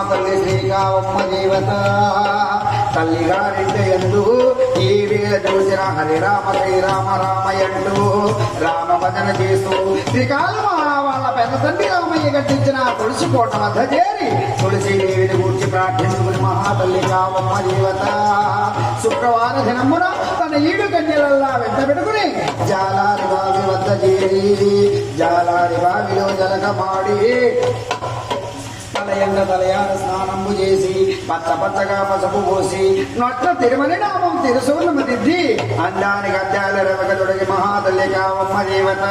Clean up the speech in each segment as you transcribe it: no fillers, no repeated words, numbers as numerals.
మహాతల్లి శ్రీకావమ్మ దేవత తల్లిగారింట ఎందు ఈ వేళ చూసిన హరిరామ శ్రీరామ రామయ్యంటూ రామ భజన చేస్తూ శ్రీకాలమ వాళ్ళ పెద్ద తండ్రి రామయ్య కట్టించిన తులసి కోట వద్ద చేరి తులసీదేవిని గూర్చి ప్రార్థించుకుని మహాతల్లి కావమ్మ దేవత శుక్రవార దినమున తన ఈడు కన్యలల్లా వెంట పెట్టుకుని జాలారి బావి వద్ద చేరి జాలారి బావిలో జలకమాడి తలయార స్నానము చేసి పచ్చగా పసుపు పోసి నొట్ల తిరుమలి నామం తిరుసున్నమదిద్ది అందానికి అద్దాల రవక తొడిగి మహాతల్లి కావమ్మ దేవత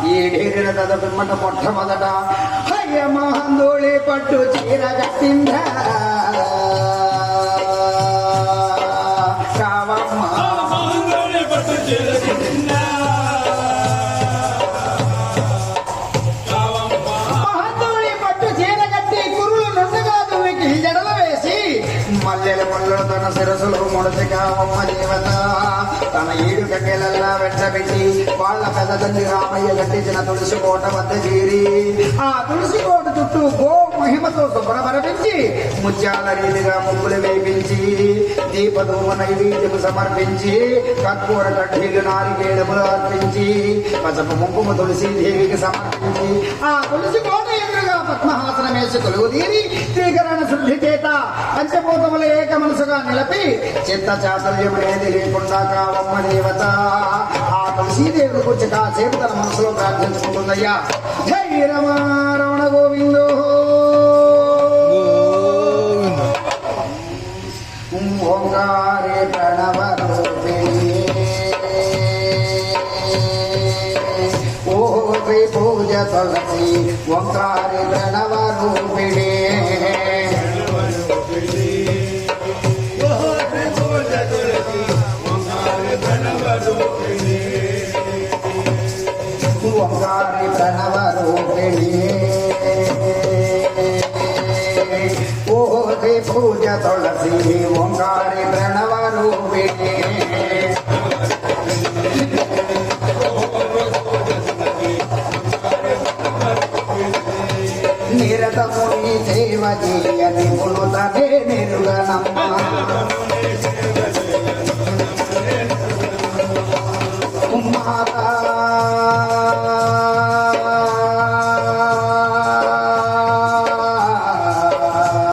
ఈ ఢేరిన తద పిమ్మట మొట్టమొదట అయ్య మహందోళి పట్టు చీర కట్టింద కావమ్మ మల్లెల ముళ్ళను తన శిరసులు ముడసి కావమ్మ దేవత తన ఈడు కట్టెలల్లా వెంటబెట్టి వాళ్ళ పెద్ద తండ్రి రామయ్య కట్టించిన తులసి కోట వద్ద చేరి ఆ తులసి కోట చుట్టూ గో మహిమతో శుభ్రపరపించి ముత్యాల రీతిగా ముగ్గులు వేపించి దీపధూమ నైవేద్యము సమర్పించి కర్పూర కడ్డీలు నారికేడములు అర్పించి పసపు కుంకుమ తులసీదేవికి సమర్పించి ఆ తులసి కోట ఎదురుగా పద్మహాసనం వేసి కొలువు తీరి శ్రీకరణ శుద్ధి చేత పంచభూతముల ఏక మనసుగా నిలిపి చిత్త చాతుర్యమనేది లేకుండా కావమ్మ దేవత ఆ తులసీదేవి గురించి కాసేపు తన మనసులో ప్రార్థించుకుంటుందయ్యా. జై రమణ గోవిందో ఓంకారే ప్రణవ ఓ శ్రీ పూజ తులసి ఓంకారే ప్రణవ రూపిణే ఓంకారి ప్రణవ రూపిణి ఓ శ్రీ పూజ తులసి ఓంకారి ప్రణవ రూపిణి నిరతముని సేవ చేయని పునుతనే నిరుగనమ్మ మాతా